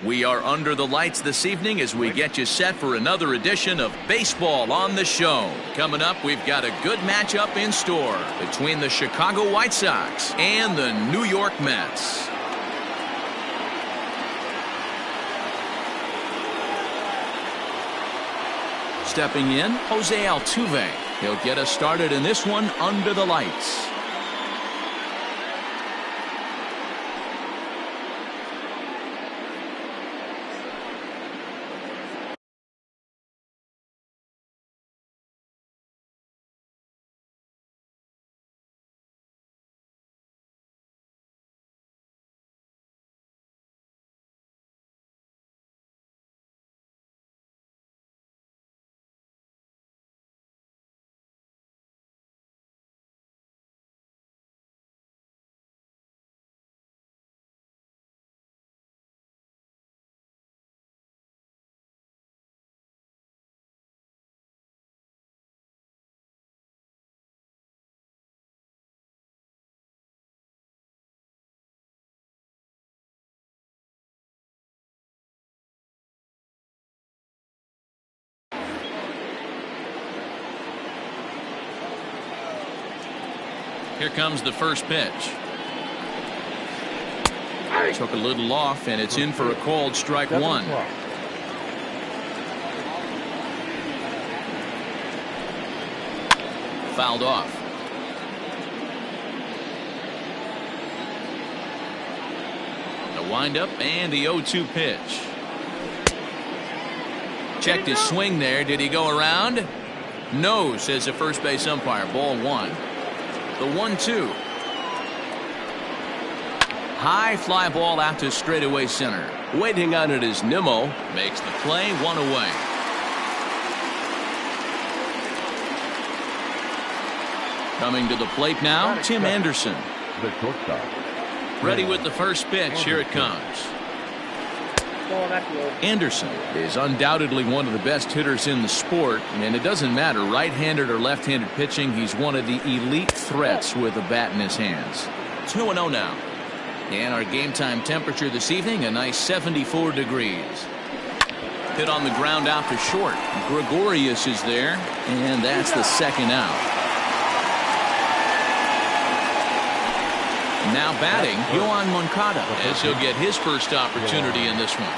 We are under the lights this evening as we get you set for another edition of Baseball on the Show. Coming up, we've got a good matchup in store between the Chicago White Sox and the New York Mets. Stepping in, Jose Altuve. He'll get us started in this one under the lights. Here comes the first pitch. Took a little off, and it's in for a called strike one. Fouled off. The windup and the 0-2 pitch. Checked his swing there. Did he go around? No, says the first base umpire. Ball one. The 1-2. High fly ball out to straightaway center. Waiting on it is Nimmo. Makes the play, one away. Coming to the plate now, Tim Anderson. Ready with the first pitch. Here it comes. Anderson is undoubtedly one of the best hitters in the sport, and it doesn't matter right-handed or left-handed pitching. He's one of the elite threats with a bat in his hands. 2-0 now. And our game time temperature this evening, a nice 74 degrees. Hit on the ground out to short. Gregorius is there, and that's the second out. Now batting, Yohan Moncada, as he'll get his first opportunity in this one.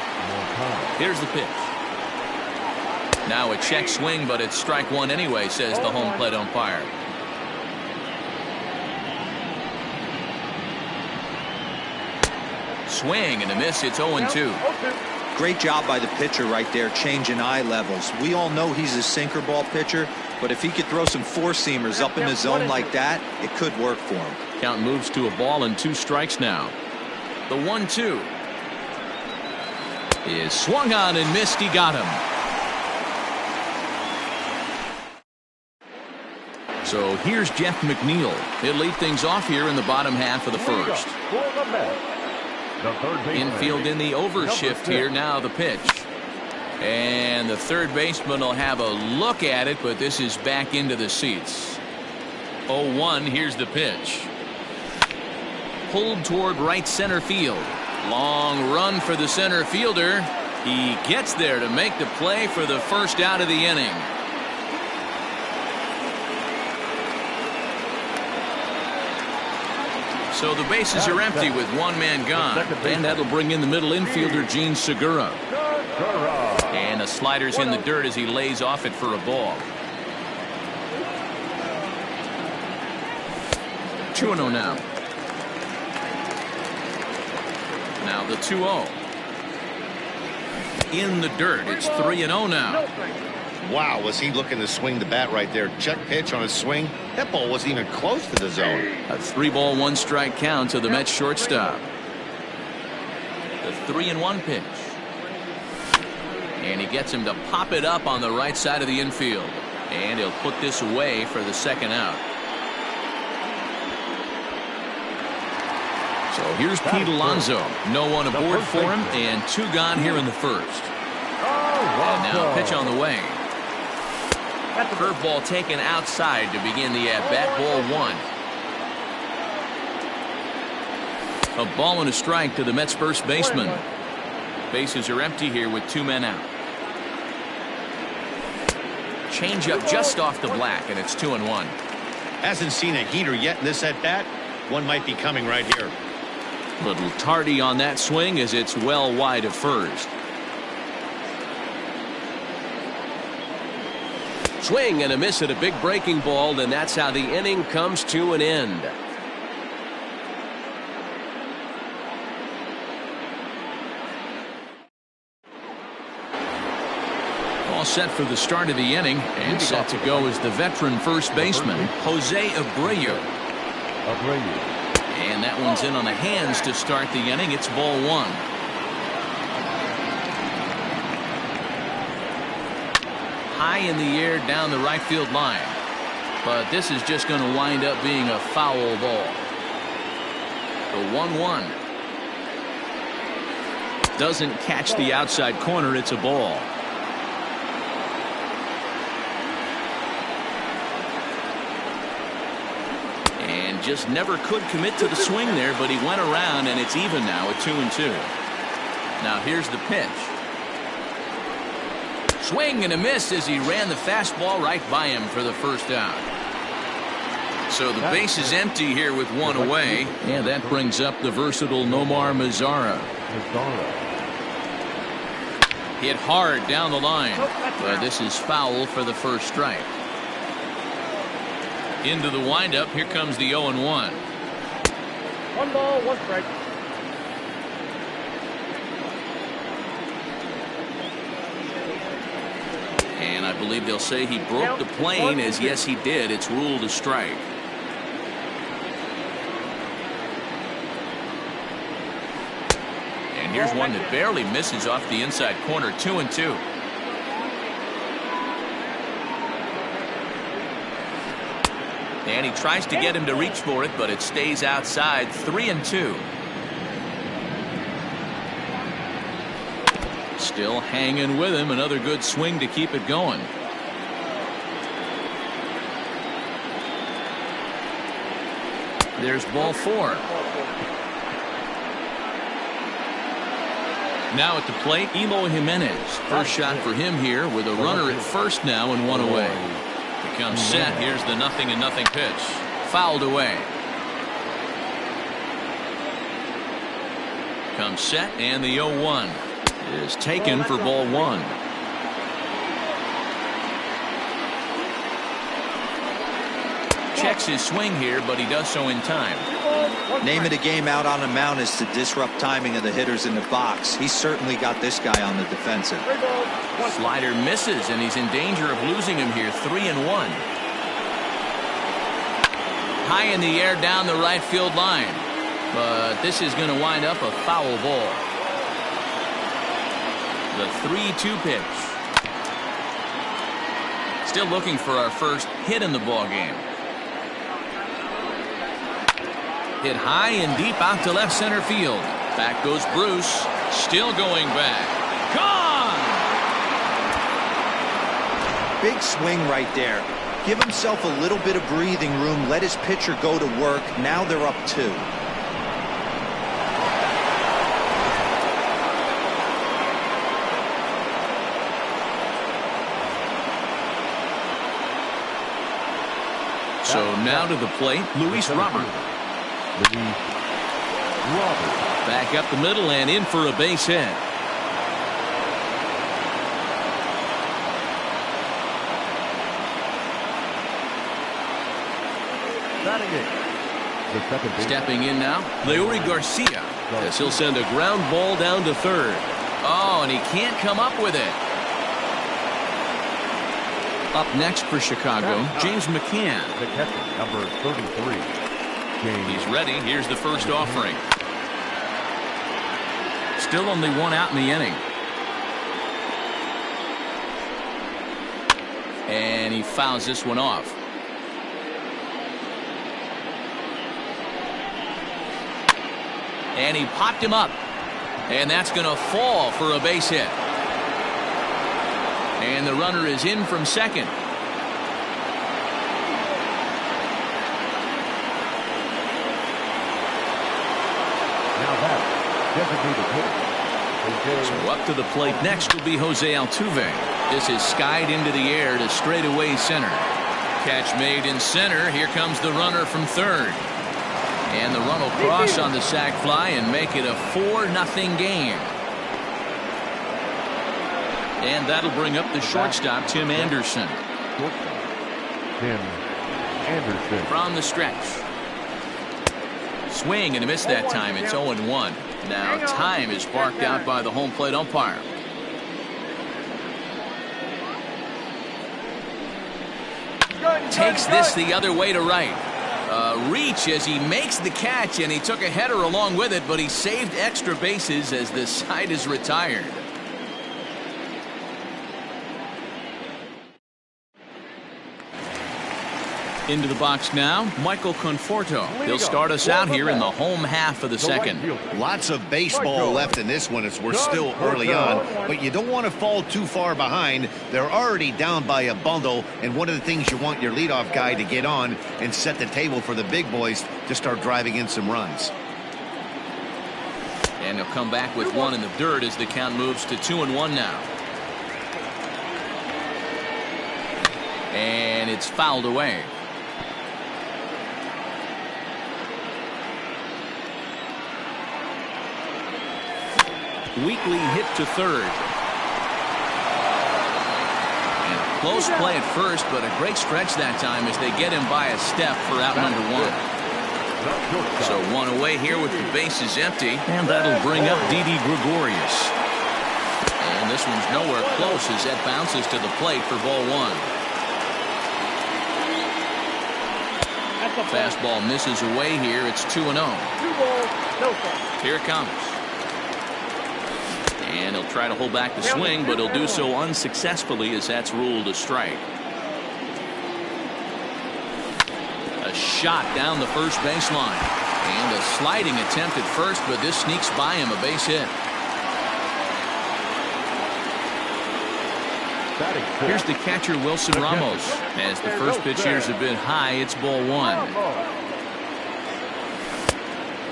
Here's the pitch. Now a check swing, but it's strike one anyway, says the home plate umpire. Swing and a miss. It's 0-2. Great job by the pitcher right there, changing eye levels. We all know he's a sinker ball pitcher, but if he could throw some four-seamers up in the zone like that, it could work for him. Count moves to a ball and 2 strikes now. The 1-2 is swung on and missed. He got him. So here's Jeff McNeil. He'll lead things off here in the bottom half of the first. Infield in the overshift here. Now the pitch. And the third baseman will have a look at it, but this is back into the seats. 0-1. Here's the pitch. Pulled toward right center field. Long run for the center fielder. He gets there to make the play for the first out of the inning. So the bases are empty with one man gone. And that'll bring in the middle infielder, Gene Segura. And the slider's in the dirt as he lays off it for a ball. 2-0 now. Now the 2-0. In the dirt. It's 3-0 now. Wow, was he looking to swing the bat right there. Check pitch on his swing. That ball wasn't even close to the zone. A 3-ball, 1-strike count to the Mets shortstop. The 3-1 pitch. And he gets him to pop it up on the right side of the infield. And he'll put this away for the second out. So here's Pete Alonso. No one aboard for him, and 2 gone here in the first. And now pitch on the way. Curveball taken outside to begin the at-bat. Ball 1. A ball and a strike to the Mets first baseman. Bases are empty here with 2 men out. Change up just off the black, and it's 2-1. Hasn't seen a heater yet in this at-bat. One might be coming right here. Little tardy on that swing as it's well wide of first. Swing and a miss at a big breaking ball, and that's how the inning comes to an end. All set for the start of the inning, and set to go is the veteran first baseman, Jose Abreu. And that one's in on the hands to start the inning. It's ball 1. High in the air down the right field line. But this is just going to wind up being a foul ball. The 1-1. Doesn't catch the outside corner. It's a ball. And just never could commit to the swing there, but he went around, and it's even now at 2-2. Now here's the pitch. Swing and a miss as he ran the fastball right by him for the first out. So the base is empty here with 1 away, and that brings up the versatile Nomar Mazara. Hit hard down the line, but this is foul for the first strike. Into the windup, here comes the 0-1. 1 ball, 1 strike. And I believe they'll say he broke the plane, as yes he did. It's ruled a strike. And here's one that barely misses off the inside corner. 2-2. And he tries to get him to reach for it, but it stays outside. 3-2. Still hanging with him. Another good swing to keep it going. There's ball 4. Now at the plate, Eloy Jimenez. First shot for him here with a runner at first now and 1 away. He comes set. Here's the 0-0 pitch. Fouled away. Comes set, and the 0-1 is taken for ball 1. Checks his swing here, but he does so in time. Name of the game out on the mound is to disrupt timing of the hitters in the box. He's certainly got this guy on the defensive. Slider misses, and he's in danger of losing him here. 3-1. High in the air down the right field line. But this is going to wind up a foul ball. The 3-2 pitch. Still looking for our first hit in the ball game. Hit high and deep out to left center field. Back goes Bruce. Still going back. Gone! Big swing right there. Give himself a little bit of breathing room. Let his pitcher go to work. Now they're up 2. So now to the plate, Luis Robert. Back up the middle and in for a base hit. Stepping in now, Leury Garcia, as he'll send a ground ball down to third. Oh, and he can't come up with it. Up next for Chicago, James McCann. The catcher, number 33. He's ready. Here's the first offering. Still only 1 out in the inning. And he fouls this one off. And he popped him up. And that's going to fall for a base hit. And the runner is in from second. Now that designated hitter. So up to the plate next will be Jose Altuve. This is skied into the air to straightaway center. Catch made in center. Here comes the runner from third. And the run will cross on the sac fly and make it a 4-0 game. And that'll bring up the shortstop, Tim Anderson. Tim Anderson. From the stretch. Swing and a miss that time. It's 0-1. Now time is barked out by the home plate umpire. Takes this the other way to right. Reach as he makes the catch, and he took a header along with it, but he saved extra bases as the side is retired. Into the box now, Michael Conforto. He'll start us out here in the home half of the second. Lots of baseball left in this one as we're still early on, but you don't want to fall too far behind. They're already down by a bundle, and one of the things you want your leadoff guy to get on and set the table for the big boys to start driving in some runs. And he'll come back with one in the dirt as the count moves to 2-1 now. And it's fouled away. Weakly hit to third. And a close play at first, but a great stretch that time as they get him by a step for out number one. So one away here with the bases empty, and that'll bring up Didi Gregorius. And this one's nowhere close as that bounces to the plate for ball one. Fastball misses away here. It's 2-0. Here it comes. And he'll try to hold back the swing, but he'll do so unsuccessfully as that's ruled a strike. A shot down the first baseline. And a sliding attempt at first, but this sneaks by him, a base hit. Here's the catcher, Wilson Ramos. As the first pitch here's a bit high, it's ball one.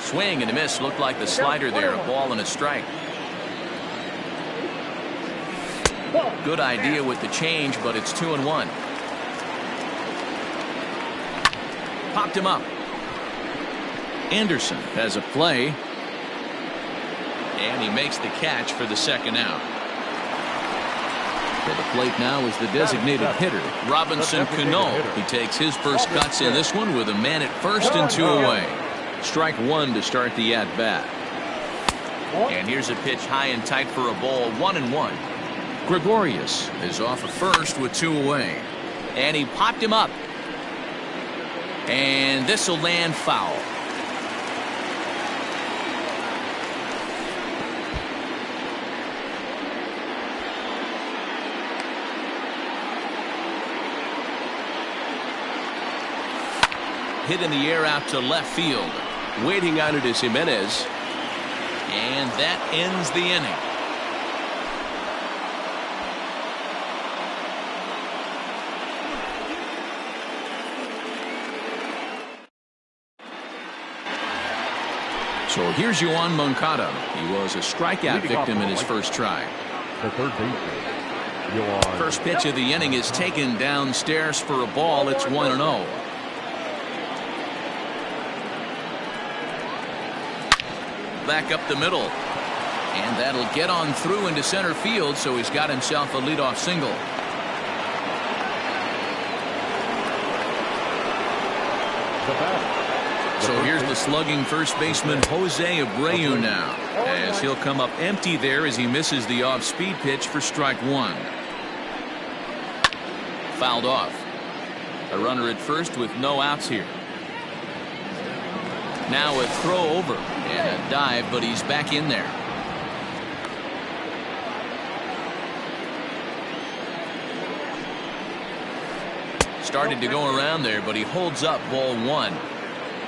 Swing and a miss. Looked like the slider there. A ball and a strike. Good idea with the change, but it's 2-1. Popped him up. Anderson has a play. And he makes the catch for the second out. For the plate now is the designated hitter, Robinson Cano. He takes his first cuts in this one with a man at first and 2 away. Strike one to start the at-bat. And here's a pitch high and tight for a ball, 1-1. Gregorius is off at first with 2 away. And he popped him up. And this will land foul. Hit in the air out to left field. Waiting on it is Jimenez. And that ends the inning. So here's Yoan Moncada. He was a strikeout victim in his first try. The third baseman. First pitch of the inning is taken downstairs for a ball. It's 1-0. Back up the middle. And that'll get on through into center field, so he's got himself a leadoff single. So here's the slugging first baseman Jose Abreu now, as he'll come up empty there as he misses the off-speed pitch for strike one. Fouled off. A runner at first with no outs here. Now a throw over and a dive, but he's back in there. Started to go around there, but he holds up ball one.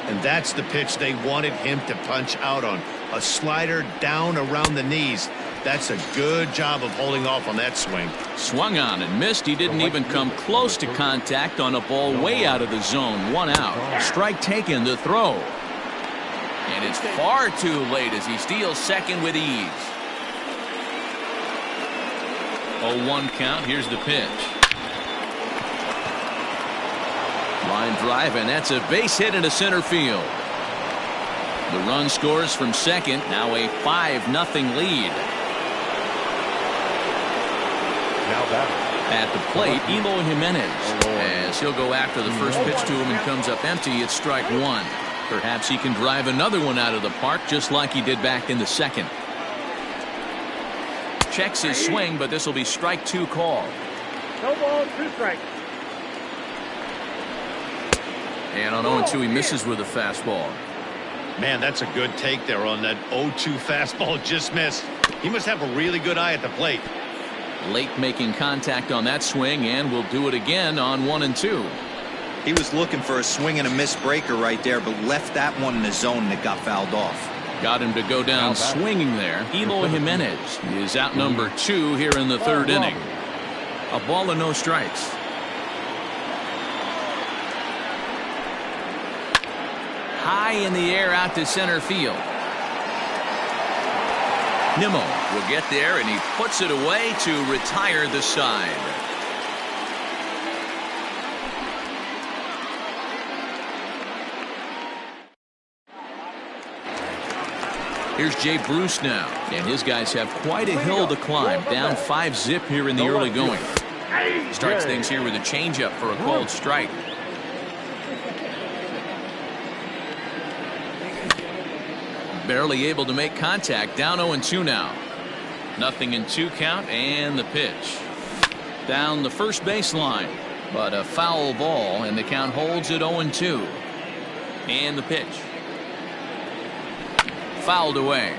And that's the pitch they wanted him to punch out on. A slider down around the knees. That's a good job of holding off on that swing. Swung on and missed. He didn't even come close to contact on a ball way out of the zone. 1 out. Strike taken, the throw. And it's far too late as he steals second with ease. 0-1 count. Here's the pitch. Line drive, and that's a base hit into center field. The run scores from second. Now a 5-0 lead. Now that. At the plate, Eloy Jimenez, as he'll go after the first pitch to him and comes up empty. It's strike one. Perhaps he can drive another one out of the park just like he did back in the second. Checks his swing, but this will be strike two call. No ball, 2 strikes. And on 0-2 he misses with a fastball. Man, that's a good take there on that 0-2 fastball. Just missed. He must have a really good eye at the plate. Late making contact on that swing, and will do it again on 1 and 2. He was looking for a swing and a miss breaker right there, but left that one in the zone that got fouled off. Got him to go down swinging there. Eloy Jimenez is out number 2 here in the third inning. A ball and no strikes. High in the air out to center field. Nimmo will get there, and he puts it away to retire the side. Here's Jay Bruce now, and his guys have quite a hill to climb. Down 5-0 here in the early going. Starts things here with a changeup for a called strike. Barely able to make contact. Down 0-2 now. 0-2 count, and the pitch. Down the first baseline, but a foul ball, and the count holds at 0-2. And the pitch. Fouled away.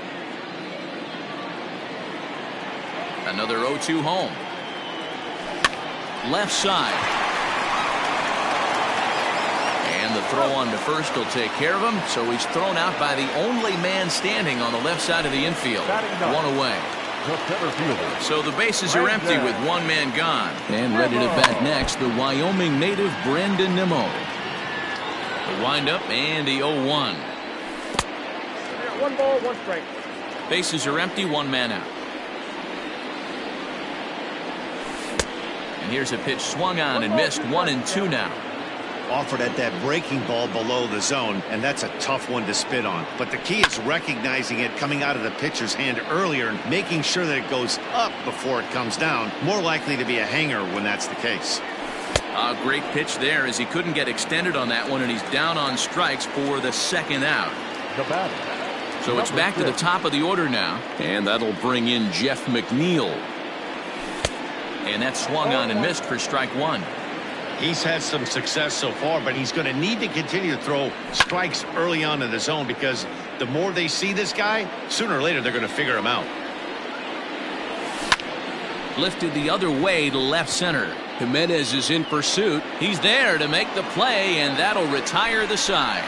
Another 0-2 home. Left side. And the throw on to first will take care of him, so he's thrown out by the only man standing on the left side of the infield. 1 away. So the bases are empty with 1 man gone. And ready to bat next, the Wyoming native Brandon Nimmo. The windup and the 0-1. 1 ball, 1 strike. Bases are empty, 1 man out. And here's a pitch swung on and missed. 1-2 now. Offered at that breaking ball below the zone, and that's a tough one to spit on. But the key is recognizing it coming out of the pitcher's hand earlier and making sure that it goes up before it comes down. More likely to be a hanger when that's the case. A great pitch there, as he couldn't get extended on that one, and he's down on strikes for the second out. So it's back to the top of the order now, and that'll bring in Jeff McNeil. And that swung on and missed for strike 1. He's had some success so far, but he's going to need to continue to throw strikes early on in the zone, because the more they see this guy, sooner or later they're going to figure him out. Lifted the other way to left center. Jimenez is in pursuit. He's there to make the play, and that'll retire the side.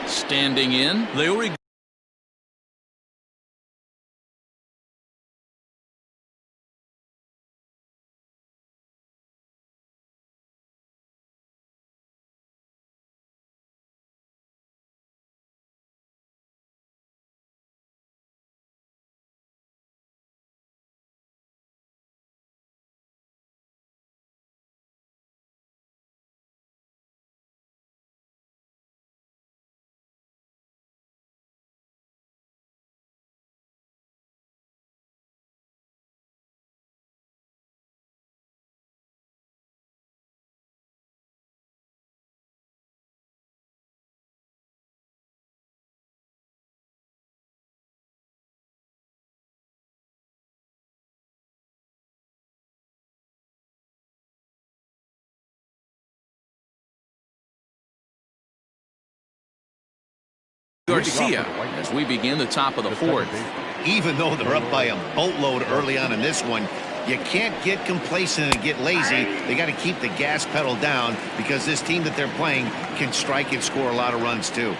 Standing in, Leury. Garcia as we begin the top of the fourth. Even though they're up by a boatload early on in this one, you can't get complacent and get lazy. They got to keep the gas pedal down, because this team that they're playing can strike and score a lot of runs too.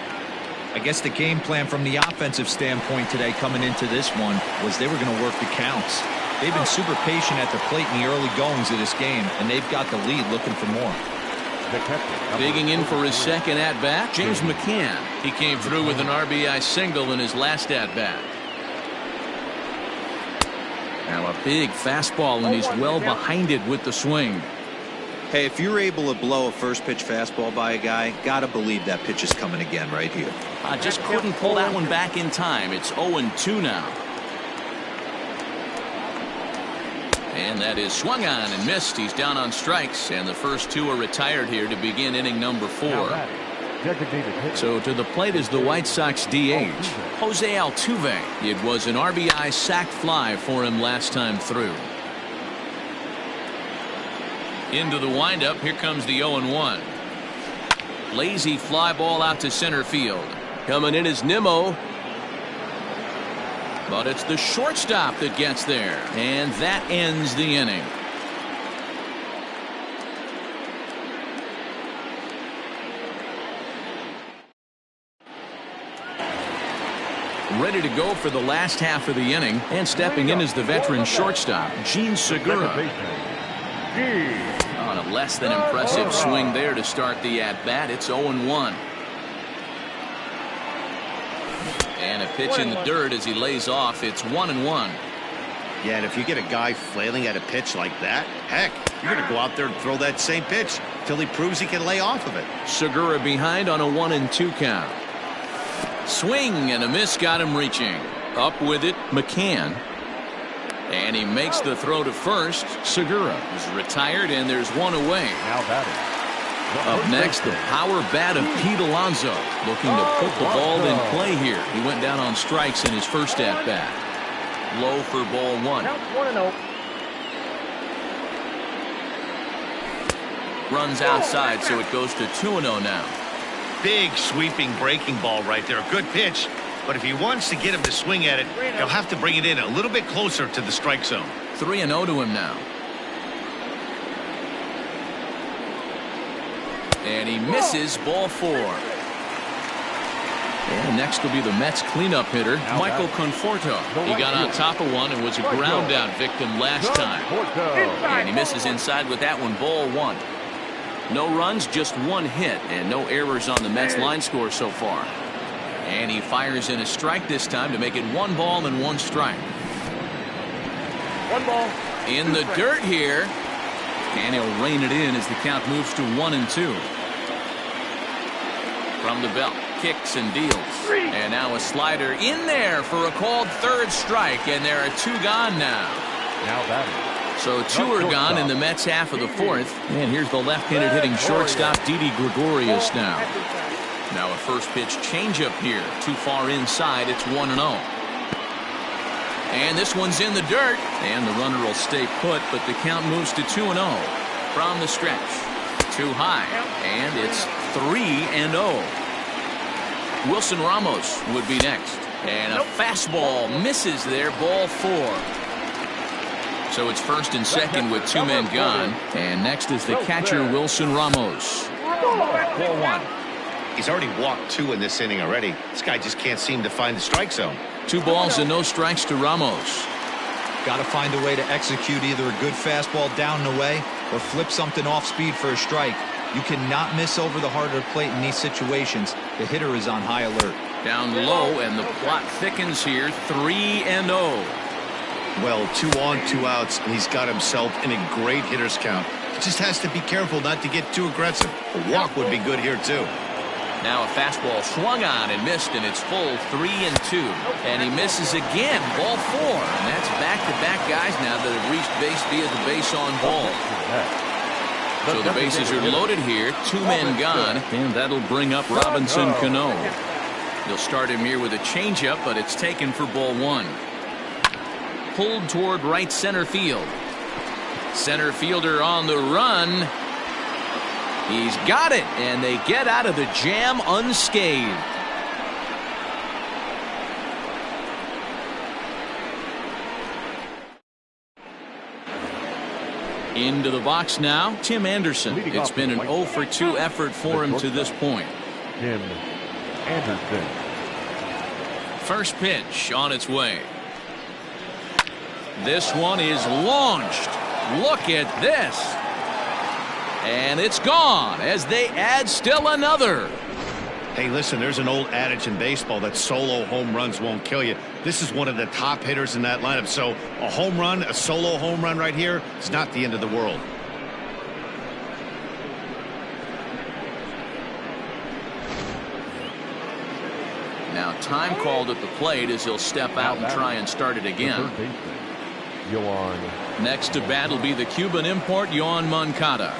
I guess the game plan from the offensive standpoint today coming into this one was they were going to work the counts. They've been super patient at the plate in the early goings of this game, and they've got the lead looking for more. Digging in for his second at-bat, James McCann. He came through with an RBI single in his last at-bat. Now a big fastball, and he's well behind it with the swing. Hey, if you're able to blow a first pitch fastball by a guy, gotta believe that pitch is coming again right here. Just couldn't pull that one back in time. It's 0-2 now. And that is swung on and missed. He's down on strikes, and the first two are retired here to begin inning number 4. So to the plate is the White Sox DH, Jose Altuve. It was an RBI sac fly for him last time through. Into the windup, here comes the 0-1. Lazy fly ball out to center field. Coming in is Nimmo. But it's the shortstop that gets there, and that ends the inning. Ready to go for the last half of the inning, and stepping in is the veteran shortstop, Gene Segura. On a less than impressive swing there to start the at-bat. It's 0-1. And a pitch in the dirt as he lays off. It's 1-1. Yeah, and if you get a guy flailing at a pitch like that, heck, you're going to go out there and throw that same pitch till he proves he can lay off of it. Segura behind on a 1-2 count. Swing and a miss got him reaching. Up with it, McCann. And he makes the throw to first. Segura is retired, and there's one away. Now batting. Up next, the power bat of Pete Alonso, looking to put the ball in play here. He went down on strikes in his first at-bat. Low for ball 1. Runs outside, so it goes to 2-0 now. Big sweeping breaking ball right there. Good pitch. But if he wants to get him to swing at it, he'll have to bring it in a little bit closer to the strike zone. 3-0 to him now. And he misses ball 4. And next will be the Mets cleanup hitter, Michael Conforto. He got on top of one and was a ground out victim last time. And he misses inside with that one, ball 1. No runs, just one hit, and no errors on the Mets line score so far. And he fires in a strike this time to make it 1 ball and 1 strike. 1 ball. In the dirt here. And he'll rein it in as the count moves to 1-2. From the belt, kicks and deals. And now a slider in there for a called third strike, and there are 2 gone now. Now batting. So 2 are gone in the Mets half of the 4th. And here's the left-handed hitting shortstop, Didi Gregorius now. Now a first pitch changeup here. Too far inside. It's 1-0. And this one's in the dirt. And the runner will stay put, but the count moves to 2-0. From the stretch. Too high. And it's 3-0. Wilson Ramos would be next. And a fastball misses there. Ball 4. So it's first and second with 2 men gone. And next is the catcher, Wilson Ramos. Ball 1. He's already walked 2 in this inning already. This guy just can't seem to find the strike zone. 2 balls and no strikes to Ramos. Got to find a way to execute either a good fastball down and away or flip something off speed for a strike. You cannot miss over the heart of the plate in these situations. The hitter is on high alert. Down low, and the plot thickens here. 3-0. Well, 2 on, 2 outs, and he's got himself in a great hitter's count. He just has to be careful not to get too aggressive. A walk would be good here, too. Now a fastball swung on and missed, and it's full 3-2. And he misses again, ball 4. And that's back-to-back guys now that have reached base via the base on ball. So the bases are loaded here, 2 men gone, and that'll bring up Robinson Cano. They'll start him here with a changeup, but it's taken for ball 1. Pulled toward right center field. Center fielder on the run. He's got it, and they get out of the jam unscathed. Into the box now, Tim Anderson. It's been an 0-for-2 effort for him to this point. Tim Anderson. First pitch on its way. This one is launched. Look at this. And it's gone as they add still another. Hey, listen, there's an old adage in baseball that solo home runs won't kill you. This is one of the top hitters in that lineup. So a home run, a solo home run right here, is not the end of the world. Now time called at the plate as he'll step out and try and start it again. Next to bat will be the Cuban import, Yoan Moncada.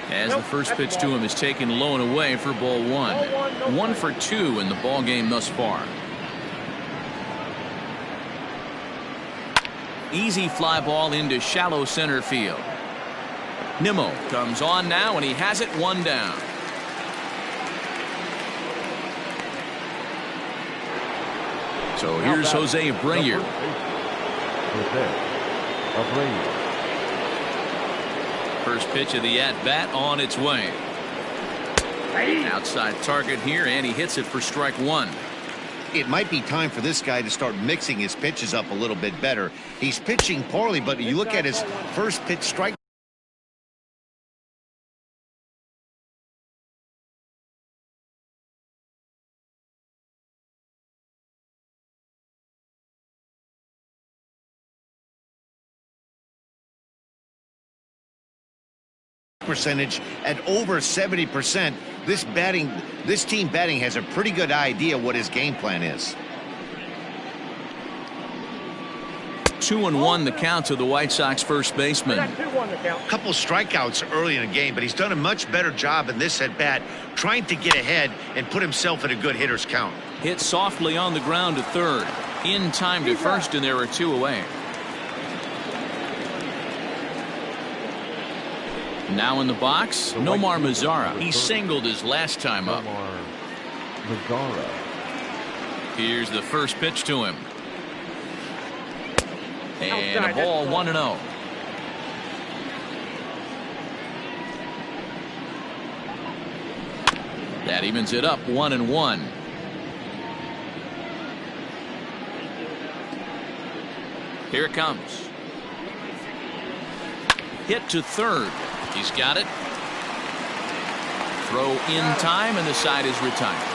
As the first pitch to him is taken low and away for ball one. 1 for 2 in the ball game thus far. Easy fly ball into shallow center field. Nimmo comes on now, and he has it 1 down. So here's Jose Abreu. First pitch of the at-bat on its way. Outside target here, and he hits it for strike 1. It might be time for this guy to start mixing his pitches up a little bit better. He's pitching poorly, but you look at his first pitch strike percentage at over 70%. This team batting has a pretty good idea what his game plan is. 2-1 the count to the White Sox first baseman. A couple strikeouts early in the game, but he's done a much better job in this at bat trying to get ahead and put himself in a good hitter's count. Hit softly on the ground to third. In time to first, and there are 2 away. Now in the box, Nomar Mazara. He singled his last time up. Here's the first pitch to him. And a ball 1-0. That evens it up 1-1. Here it comes. Hit to third. He's got it. Throw in time, and the side is retired.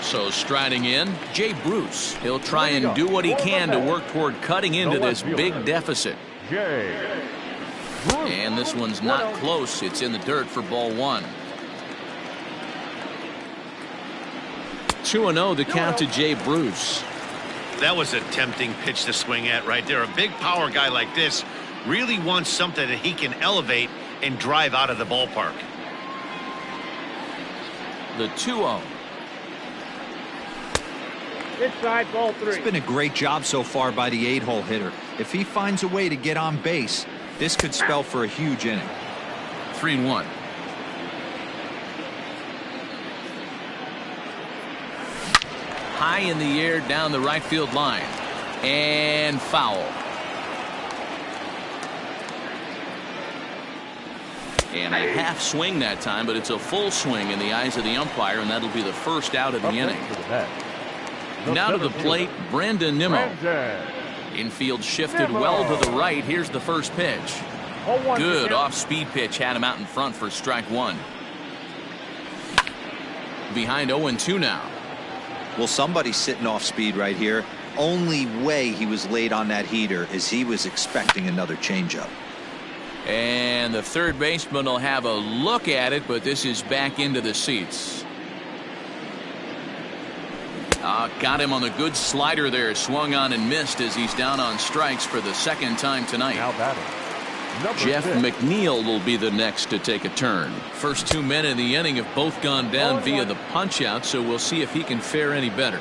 So striding in, Jay Bruce. He'll try and do what he can to work toward cutting into this big deficit. And this one's not close. It's in the dirt for ball 1. 2-0 the count to Jay Bruce. That was a tempting pitch to swing at right there. A big power guy like this really wants something that he can elevate and drive out of the ballpark. The 2-0. Inside ball 3. It's been a great job so far by the 8-hole hitter. If he finds a way to get on base, this could spell for a huge inning. 3-1. High in the air down the right field line. And foul. And a half swing that time, but it's a full swing in the eyes of the umpire, and that'll be the first out of the inning. Now to the plate, Brandon Nimmo. Infield shifted well to the right. Here's the first pitch. Good off-speed pitch had him out in front for strike 1. Behind 0-2 now. Well, somebody's sitting off speed right here. Only way he was late on that heater is he was expecting another changeup. And the third baseman will have a look at it, but this is back into the seats. Got him on the good slider there. Swung on and missed as he's down on strikes for the second time tonight. Jeff McNeil will be the next to take a turn. First 2 men in the inning have both gone down via the punch out, so we'll see if he can fare any better.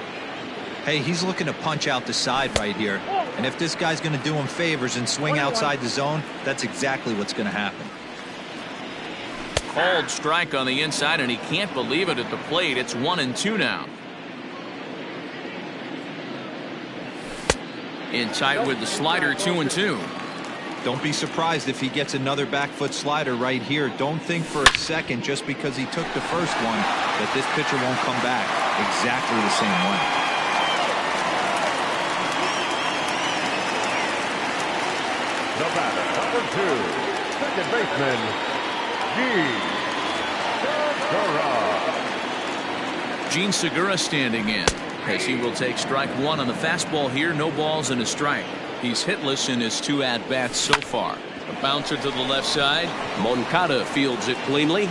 Hey, he's looking to punch out the side right here. And if this guy's going to do him favors and swing outside the zone, that's exactly what's going to happen. Called strike on the inside, and he can't believe it at the plate. It's 1-2 now. In tight with the slider, 2-2. Don't be surprised if he gets another back foot slider right here. Don't think for a second, just because he took the first one, that this pitcher won't come back exactly the same way. The batter, number 2, second baseman, Gene Segura standing in, as he will take strike 1 on the fastball here. No balls and a strike. He's hitless in his 2 at-bats so far. A bouncer to the left side. Moncada fields it cleanly.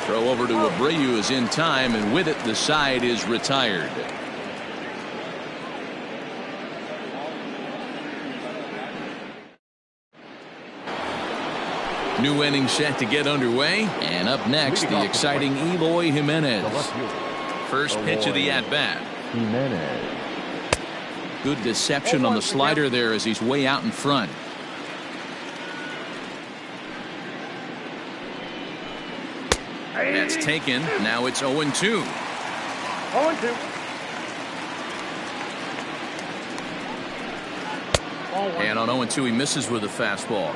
Throw over to Abreu is in time, and with it the side is retired. New inning set to get underway, and up next the exciting Eloy Jimenez. First pitch of the at-bat. Good deception on the slider there as he's way out in front. That's taken. Now it's 0-2. 0-2. And on 0-2 he misses with a fastball.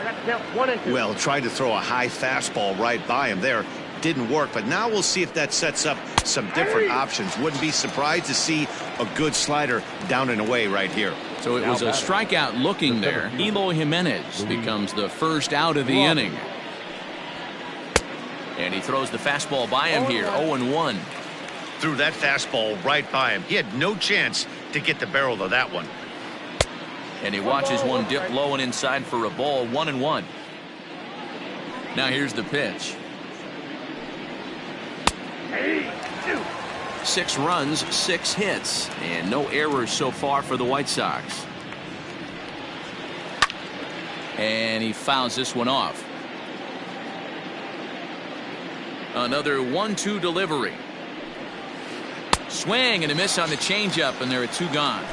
Well, tried to throw a high fastball right by him there. Didn't work, but now we'll see if that sets up some different options. Wouldn't be surprised to see a good slider down and away right here. So it was a strikeout looking there. Eloy Jimenez becomes the first out of the inning. And he throws the fastball by him here. 0-1. Threw that fastball right by him. He had no chance to get the barrel of that one. And he watches one dip low and inside for a ball. 1-1. Now here's the pitch. 6 runs, 6 hits, and no errors so far for the White Sox. And he fouls this one off. Another 1-2 delivery. Swing and a miss on the changeup, and there are 2 gone.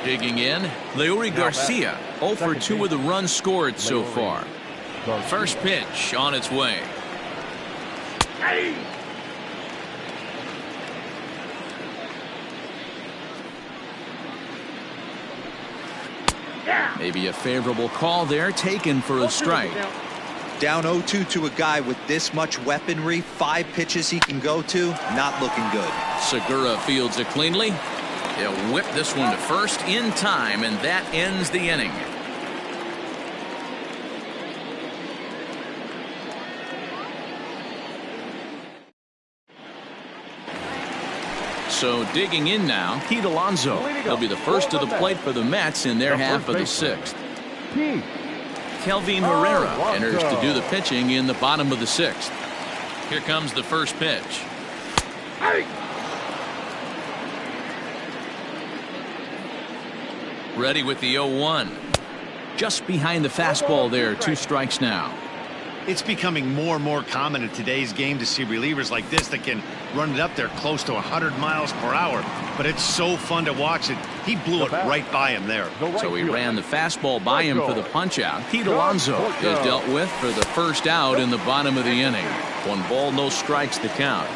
Digging in, Leury Garcia, 0 for 2 with a run scored so far. First pitch on its way. Maybe a favorable call there, taken for a strike. Down 0-2 to a guy with this much weaponry, 5 pitches he can go to, not looking good. Segura fields it cleanly. He'll whip this one to first in time, and that ends the inning. So digging in now, Pete Alonso. He'll be the first to the plate for the Mets in their half of the 6th. Kelvin Herrera enters to do the pitching in the bottom of the 6th. Here comes the first pitch. Ready with the 0-1. Just behind the fastball there. 2 strikes now. It's becoming more and more common in today's game to see relievers like this that can run it up there close to 100 miles per hour. But it's so fun to watch it. He blew it right by him there. So he ran the fastball by him for the punch out. Pete Alonso is dealt with for the first out in the bottom of the inning. 1 ball, no strikes to count.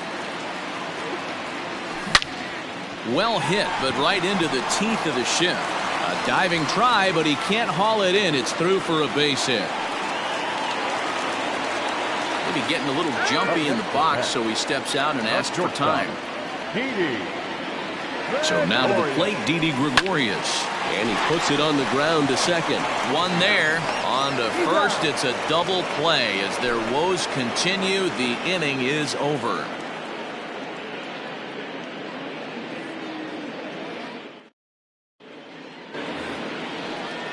Well hit, but right into the teeth of the shift. A diving try, but he can't haul it in. It's through for a base hit. Maybe getting a little jumpy in the box, so he steps out and asks for time. So now to the plate, Didi Gregorius. And he puts it on the ground to second. 1 there. On to first. It's a double play. As their woes continue, the inning is over.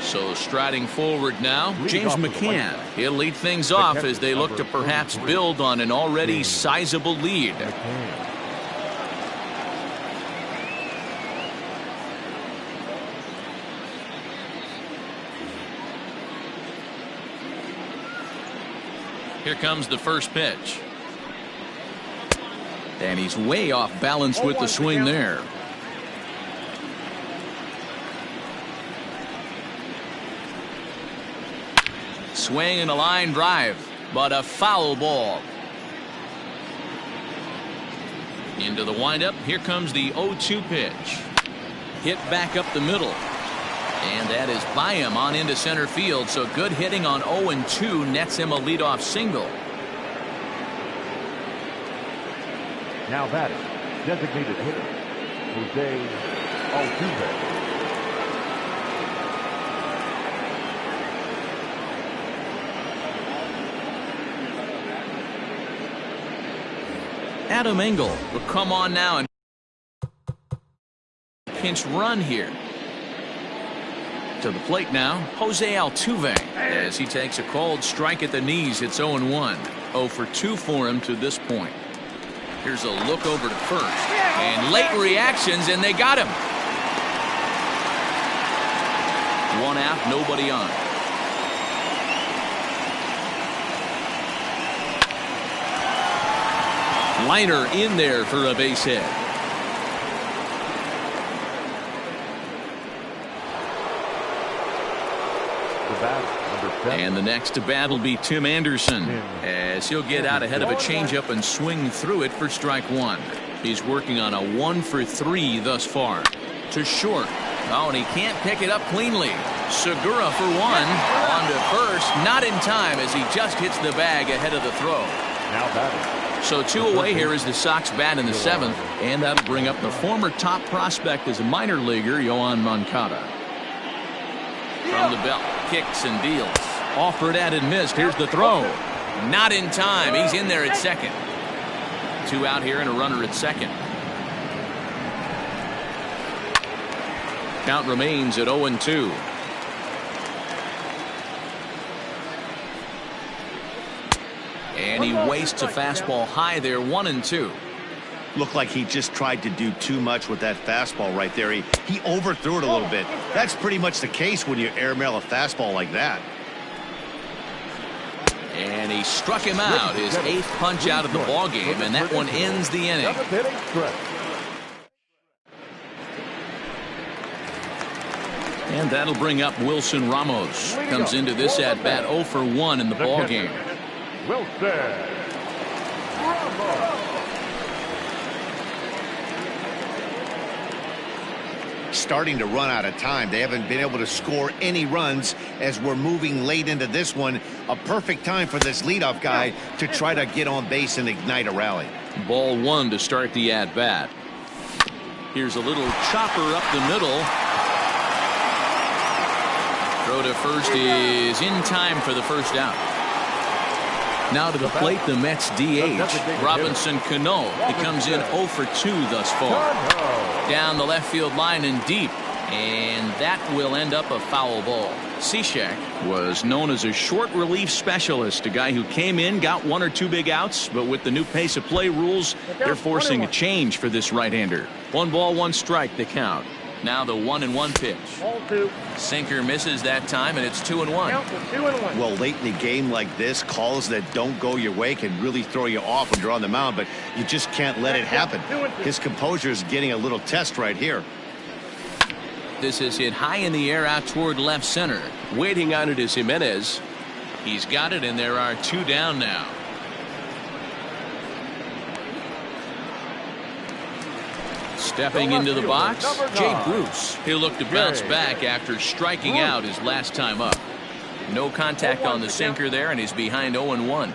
So striding forward now, James McCann. He'll lead things off as they look to perhaps build on an already sizable lead. Here comes the first pitch. And he's way off balance with the swing there. Swing and a line drive, but a foul ball. Into the windup. Here comes the 0-2 pitch. Hit back up the middle. And that is by him on into center field. So good hitting on 0-2 nets him a leadoff single. Now batting, designated hitter, Jose Altuve. Adam Engel will come on now and pinch run here. To the plate now, Jose Altuve, as he takes a called strike at the knees. It's 0-1. 0 for 2 for him to this point. Here's a look over to first. And late reactions, and they got him. 1 out, nobody on. Liner in there for a base hit. And the next to bat will be Tim Anderson, as he'll get out ahead of a changeup and swing through it for strike 1. He's working on a 1 for 3 thus far. To short. Oh, and he can't pick it up cleanly. Segura for 1. On to first. Not in time, as he just hits the bag ahead of the throw. Now batting. So 2 away here as the Sox bat in the 7th. And that'll bring up the former top prospect as a minor leaguer, Yoán Moncada. From the belt. Kicks and deals. Offered at and missed. Here's the throw. Not in time. He's in there at second. 2 out here and a runner at second. Count remains at 0-2. And he wastes a fastball high there. 1-2. Looked like he just tried to do too much with that fastball right there. He overthrew it a little bit. That's pretty much the case when you airmail a fastball like that. And he struck him out. His 8th punch out of the ball game, and that one ends the inning. And that'll bring up Wilson Ramos. Comes into this at bat 0 for 1 in the ball game. Wilson Ramos. Starting to run out of time. They haven't been able to score any runs as we're moving late into this one. A perfect time for this leadoff guy to try to get on base and ignite a rally. Ball 1 to start the at bat. Here's a little chopper up the middle. Throw to first is in time for the first out. Now to the plate, the Mets DH, Robinson Cano. He comes in 0 for 2 thus far. Down the left field line and deep. And that will end up a foul ball. Cishek was known as a short relief specialist, a guy who came in, got 1 or 2 big outs, but with the new pace of play rules, they're forcing a change for this right-hander. 1 ball, 1 strike, the count. Now the 1-1 pitch. Sinker misses that time, and it's 2-1. Well, late in the game like this, calls that don't go your way can really throw you off when you're on the mound, but you just can't let it happen. His composure is getting a little test right here. This is hit high in the air out toward left center. Waiting on it is Jimenez. He's got it, and there are 2 down now. Stepping into the box, Jay Bruce. He'll look to bounce back after striking out his last time up. No contact on the sinker there, and he's behind 0-1.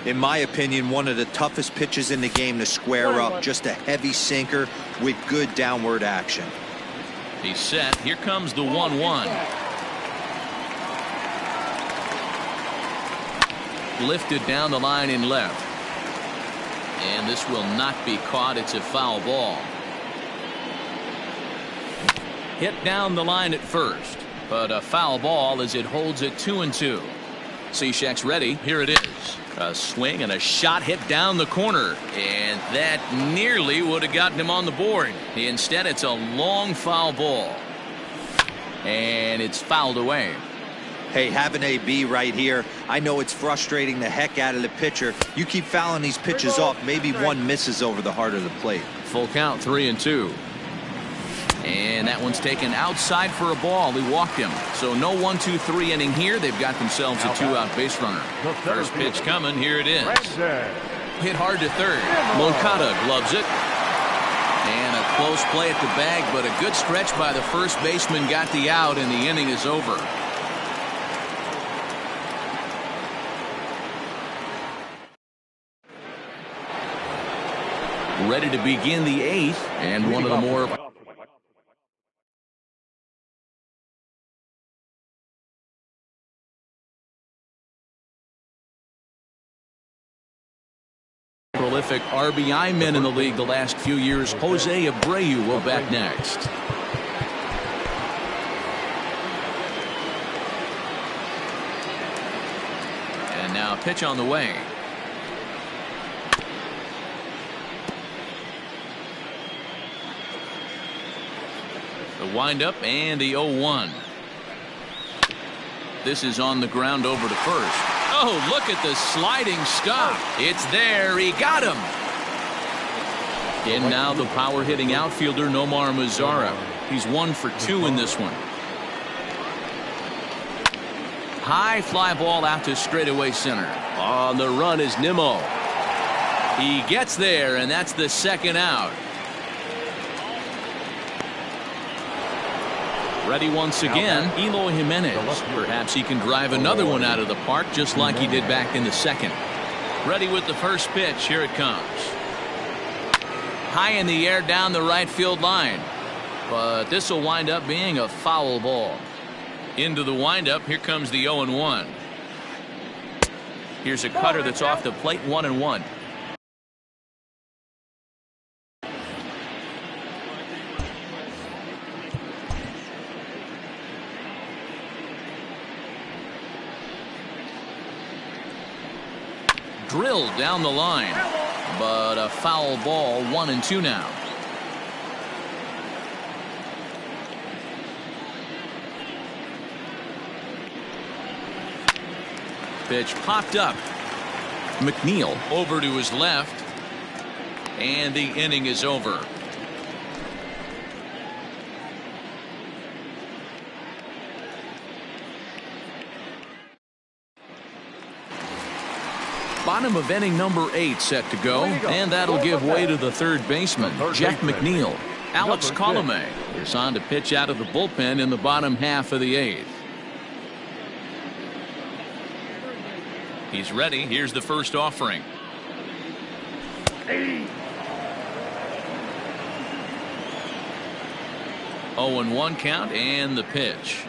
In my opinion, one of the toughest pitches in the game to square up. Just a heavy sinker with good downward action. He's set. Here comes the 1-1. Lifted down the line in left. And this will not be caught. It's a foul ball. Hit down the line at first, but a foul ball as it holds it 2-2. Cishek's ready. Here it is. A swing and a shot hit down the corner, and that nearly would have gotten him on the board. Instead, it's a long foul ball, and it's fouled away. Hey, have an AB right here. I know it's frustrating the heck out of the pitcher. You keep fouling these pitches off, maybe one misses over the heart of the plate. Full count, 3-2. And that one's taken outside for a ball. He walked him. So no 1-2-3 inning here. They've got themselves a 2-out base runner. First pitch coming. Here it is. Hit hard to third. Moncada gloves it. And a close play at the bag, but a good stretch by the first baseman got the out, and the inning is over. Ready to begin the eighth, and one of the more prolific RBI men in the league the last few years. Jose Abreu will bat next. And now a pitch on the way. The windup and the 0-1. This is on the ground over to first. Oh, look at the sliding stop. It's there. He got him. And now the power hitting outfielder Nomar Mazara. He's 1 for 2 in this one. High fly ball out to straightaway center. On the run is Nimmo. He gets there, and that's the second out. Ready once again, Eloy Jimenez. Perhaps he can drive another one out of the park just like he did back in the second. Ready with the first pitch. Here it comes. High in the air down the right field line. But this will wind up being a foul ball. Into the windup. Here comes the 0-1. Here's a cutter that's off the plate. 1-1. Drilled down the line, but a foul ball. 1-2 now. Pitch popped up. McNeil over to his left, and the inning is over. Bottom of inning number 8 set to go, and that'll give way to the third baseman, Jeff McNeil. Alex Colomé is on to pitch out of the bullpen in the bottom half of the 8th. He's ready. Here's the first offering. 0-1 count, and the pitch.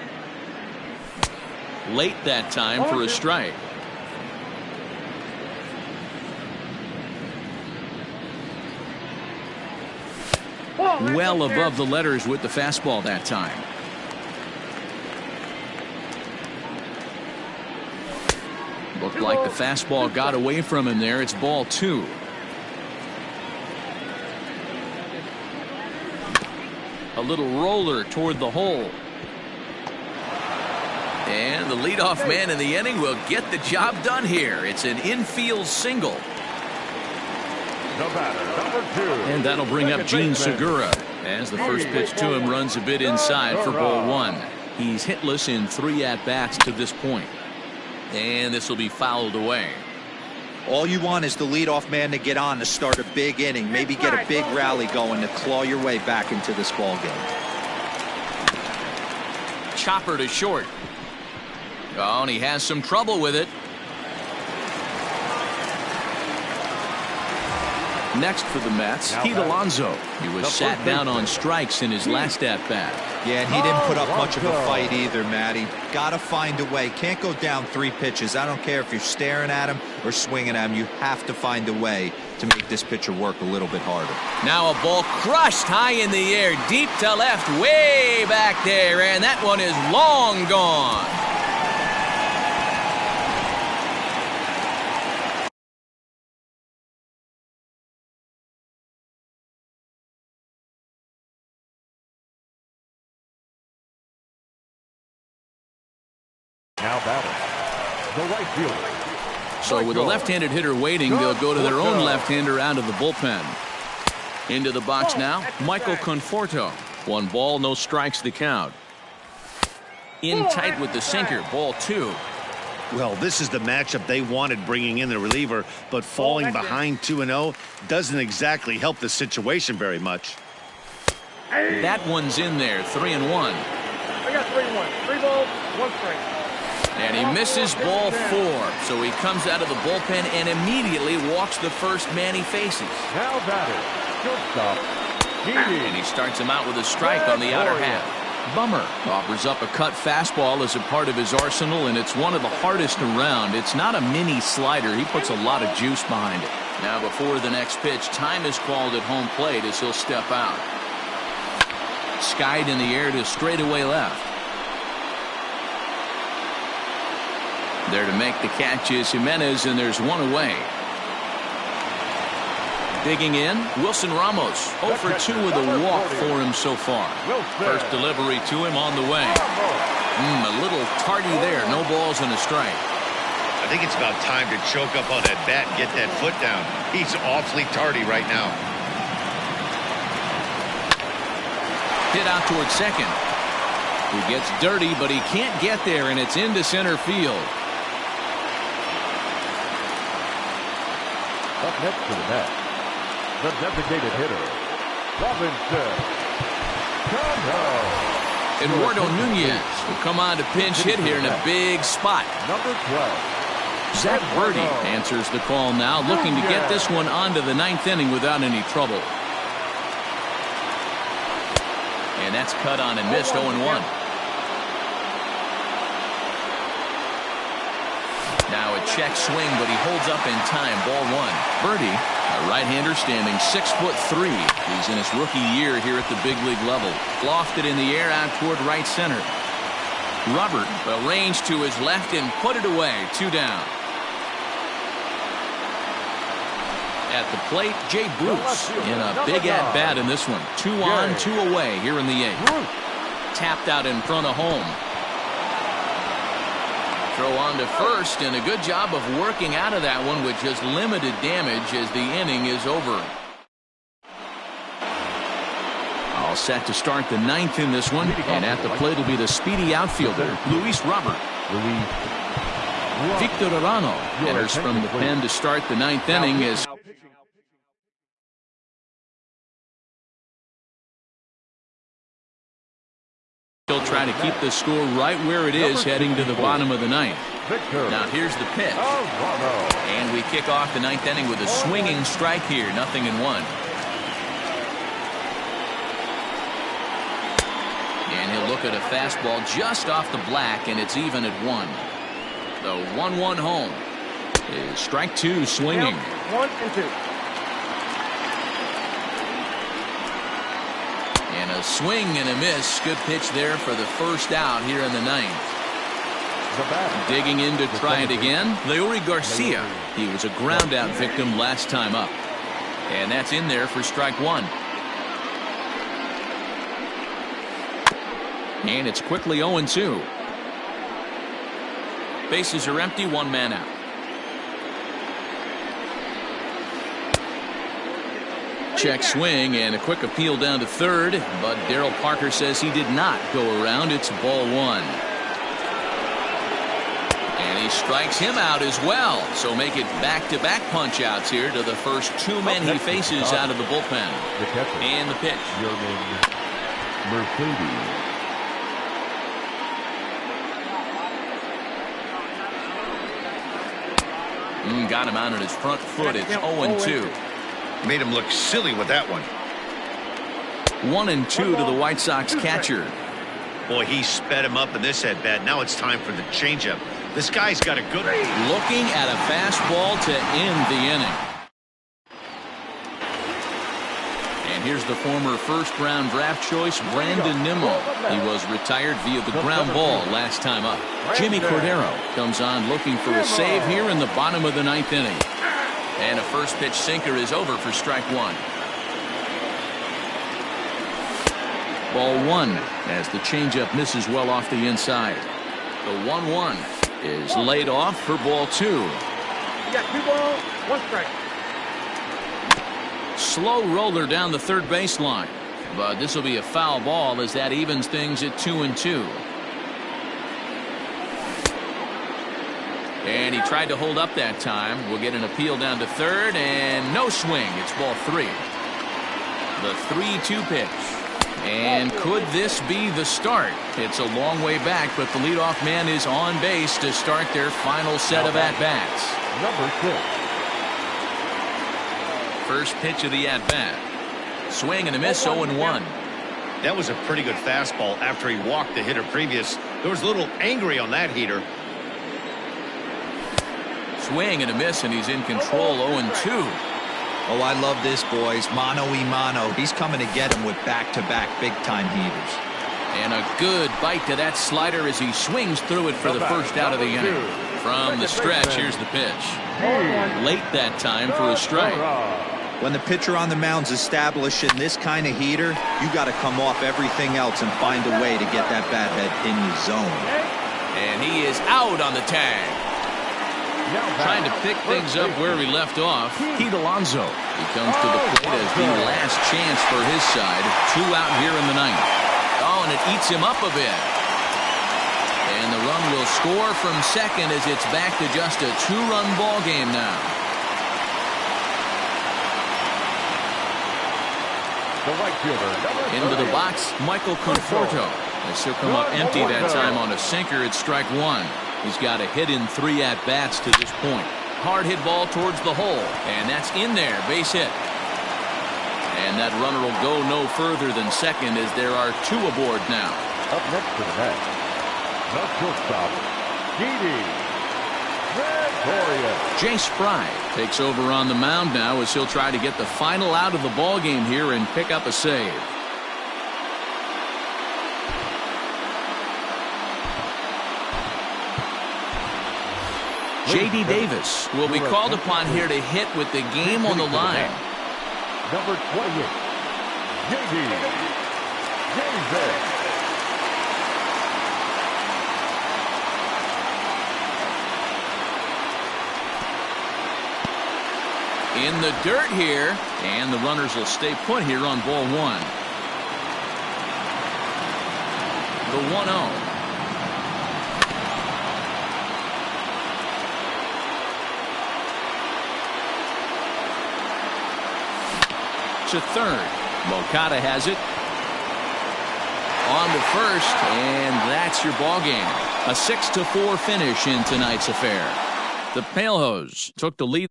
Late that time for a strike. Well above the letters with the fastball that time. Looked like the fastball got away from him there. It's ball 2. A little roller toward the hole. And the leadoff man in the inning will get the job done here. It's an infield single. And that'll bring up Gene Segura as the first pitch to him runs a bit inside for ball 1. He's hitless in 3 at-bats to this point. And this will be fouled away. All you want is the leadoff man to get on to start a big inning, maybe get a big rally going to claw your way back into this ball game. Chopper to short. Oh, and he has some trouble with it. Next for the Mets, Pete Alonso. He was sat down on strikes in his last at-bat. Yeah, and he didn't put up much of a fight either, Matty. Gotta find a way. Can't go down 3 pitches. I don't care if you're staring at him or swinging at him. You have to find a way to make this pitcher work a little bit harder. Now a ball crushed high in the air, deep to left, way back there, and that one is long gone. Now batting, the right fielder. So with a left-handed hitter waiting, they'll go to their own left-hander out of the bullpen. Into the box now, Michael Conforto. 1 ball, no strikes to count. In tight with the sinker, ball 2. Well, this is the matchup they wanted bringing in the reliever, but falling behind 2-0 doesn't exactly help the situation very much. That one's in there, 3-1. I got 3-1. 3 balls, 1 strike. And he misses ball 4. So he comes out of the bullpen and immediately walks the first man he faces. Now batter, shortstop. And he starts him out with a strike on the outer half. Bummer offers up a cut fastball as a part of his arsenal, and it's one of the hardest around. It's not a mini slider. He puts a lot of juice behind it. Now before the next pitch, time is called at home plate as he'll step out. Skied in the air to straightaway left. There to make the catch is Jimenez, and there's one away. Digging in, Wilson Ramos, 0 for 2 with a walk for him so far. First delivery to him on the way. A little tardy there, no balls and a strike. I think it's about time to choke up on that bat and get that foot down. He's awfully tardy right now. Hit out towards second. He gets dirty, but he can't get there, and it's into center field. Up next to the net, the designated hitter, Robinson Cano. Eduardo Nunez will come on to pinch hit here in a big spot. Number 12. Zach Birdie answers the call now, looking to get this one onto the 9th inning without any trouble. And that's cut on and missed, 0-1. Now a check swing, but he holds up in time. Ball 1. Birdie, a right-hander standing 6'3". He's in his rookie year here at the big league level. Lofted in the air out toward right center. Robert arranged to his left and put it away. 2 down. At the plate, Jay Bruce in a big at-bat in this one. 2 on, 2 away here in the 8th. Tapped out in front of home. Throw on to first, and a good job of working out of that one with just limited damage as the inning is over. All set to start the 9th in this one, and at the plate will be the speedy outfielder, Luis Robert. Victor Arano enters from the pen to start the 9th inning as he'll try to keep the score right where it is heading to the bottom of the 9th. Now here's the pitch. And we kick off the 9th inning with a swinging strike here. 0-1. And he'll look at a fastball just off the black, and it's even at 1. The 1-1 home is strike 2 swinging. 1 and 2. And a swing and a miss. Good pitch there for the first out here in the 9th. Digging in to try it again, Leury Garcia. He was a ground out victim last time up. And that's in there for strike 1. And it's quickly 0-2. Bases are empty, 1 man out. Check swing and a quick appeal down to third, but Darryl Parker says he did not go around. It's ball 1. And he strikes him out as well. So make it back-to-back punch outs here to the first 2 men he faces out of the bullpen. And the pitch. Mercedes. Got him out on his front foot. It's 0-2. Made him look silly with that one. 1-2 to the White Sox catcher. Boy, he sped him up in this at-bat. Now it's time for the changeup. This guy's got a good... Looking at a fastball to end the inning. And here's the former first-round draft choice, Brandon Nimmo. He was retired via the ground ball last time up. Jimmy Cordero comes on looking for a save here in the bottom of the 9th inning. And a first pitch sinker is over for strike 1. Ball 1 as the changeup misses well off the inside. The 1-1 is laid off for ball 2. You got 2 balls, 1 strike. Slow roller down the third baseline, but this will be a foul ball as that evens things at 2-2. And he tried to hold up that time. We'll get an appeal down to third, and no swing. It's ball 3. The 3-2 pitch. And could this be the start? It's a long way back, but the leadoff man is on base to start their final set of at-bats. Number 6. First pitch of the at-bat. Swing and a miss, 0-1. That was a pretty good fastball after he walked the hitter previous. There was a little angry on that heater. Swing and a miss, and he's in control, 0-2. Oh, I love this, boys. Mano-y-mano. He's coming to get him with back-to-back big-time heaters. And a good bite to that slider as he swings through it for the first out of the inning. From the stretch, here's the pitch. Late that time for a strike. When the pitcher on the mound's establishing this kind of heater, you got to come off everything else and find a way to get that bat head in your zone. And he is out on the tag. Trying to pick things up where he left off. Pete Alonso. He comes to the plate as the last chance for his side. 2 out here in the ninth. Oh, and it eats him up a bit. And the run will score from second as it's back to just a 2-run ball game now. The right fielder, Into the box, Michael Conforto. As he'll come up empty that time on a sinker at strike 1. He's got a hit in 3 at-bats to this point. Hard hit ball towards the hole, and that's in there, base hit. And that runner will go no further than second as there are 2 aboard now. Up next to the net, the shortstop, Didi Gregorius. Jay Spry takes over on the mound now as he'll try to get the final out of the ball game here and pick up a save. J.D. Davis will be called upon here to hit with the game on the line. Number 28, J.D. Davis. In the dirt here, and the runners will stay put here on ball 1. The 1-0. To third. Moncada has it. On to first, and that's your ball game. A 6-4 finish in tonight's affair. The Pale Hose took the lead.